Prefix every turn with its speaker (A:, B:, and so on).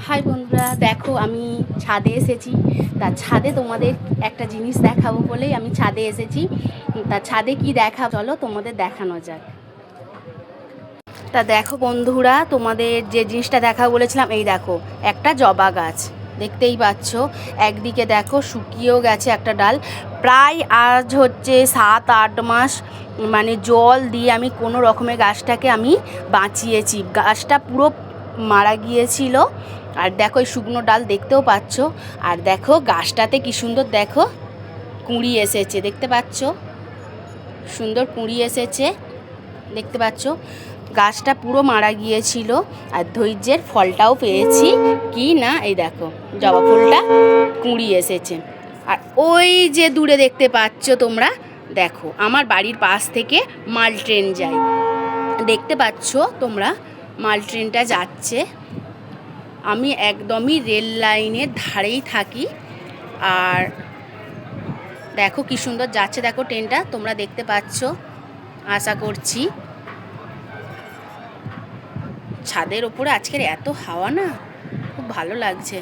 A: High বন্ধুরা, দেখো আমি ছাদে এসেছি। তা ছাদে তোমাদের একটা জিনিস দেখাবো বলেই আমি ছাদে এসেছি। তা ছাদে কি দেখা, চলো তোমাদের দেখানো যাক। তা দেখো বন্ধুরা, তোমাদের যে জিনিসটা দেখাবো বলেছিলাম, এই দেখো একটা জবা গাছ দেখতেই পাচ্ছ। একদিকে দেখো শুকিয়েও গেছে একটা ডাল। প্রায় আজ হচ্ছে 7-8 মাস মানে জল দিয়ে আমি কোনো রকমের গাছটাকে আমি বাঁচিয়েছি। গাছটা পুরো মারা গিয়েছিল। আর দেখো এই শুকনো ডাল দেখতেও পাচ্ছ। আর দেখো গাছটাতে কি সুন্দর দেখো কুঁড়ি এসেছে, দেখতে পাচ্ছ সুন্দর কুঁড়ি এসেছে, দেখতে পাচ্ছ। গাছটা পুরো মারা গিয়েছিল আর ধৈর্যের ফলটাও পেয়েছি কি না। এই দেখো জবা ফুলটা কুঁড়ি এসেছে। আর ওই যে দূরে দেখতে পাচ্ছ তোমরা, দেখো আমার বাড়ির পাশ থেকে মাল ট্রেন যায়, দেখতে পাচ্ছ তোমরা মাল ট্রেনটা যাচ্ছে। আমি একদমই রেল লাইনের ধারেই থাকি। আর দেখো কি সুন্দর যাচ্ছে, দেখো ট্রেনটা তোমরা দেখতে পাচ্ছ আশা করছি। ছাদের ওপরে আজকের এত হাওয়া না, খুব ভালো লাগছে।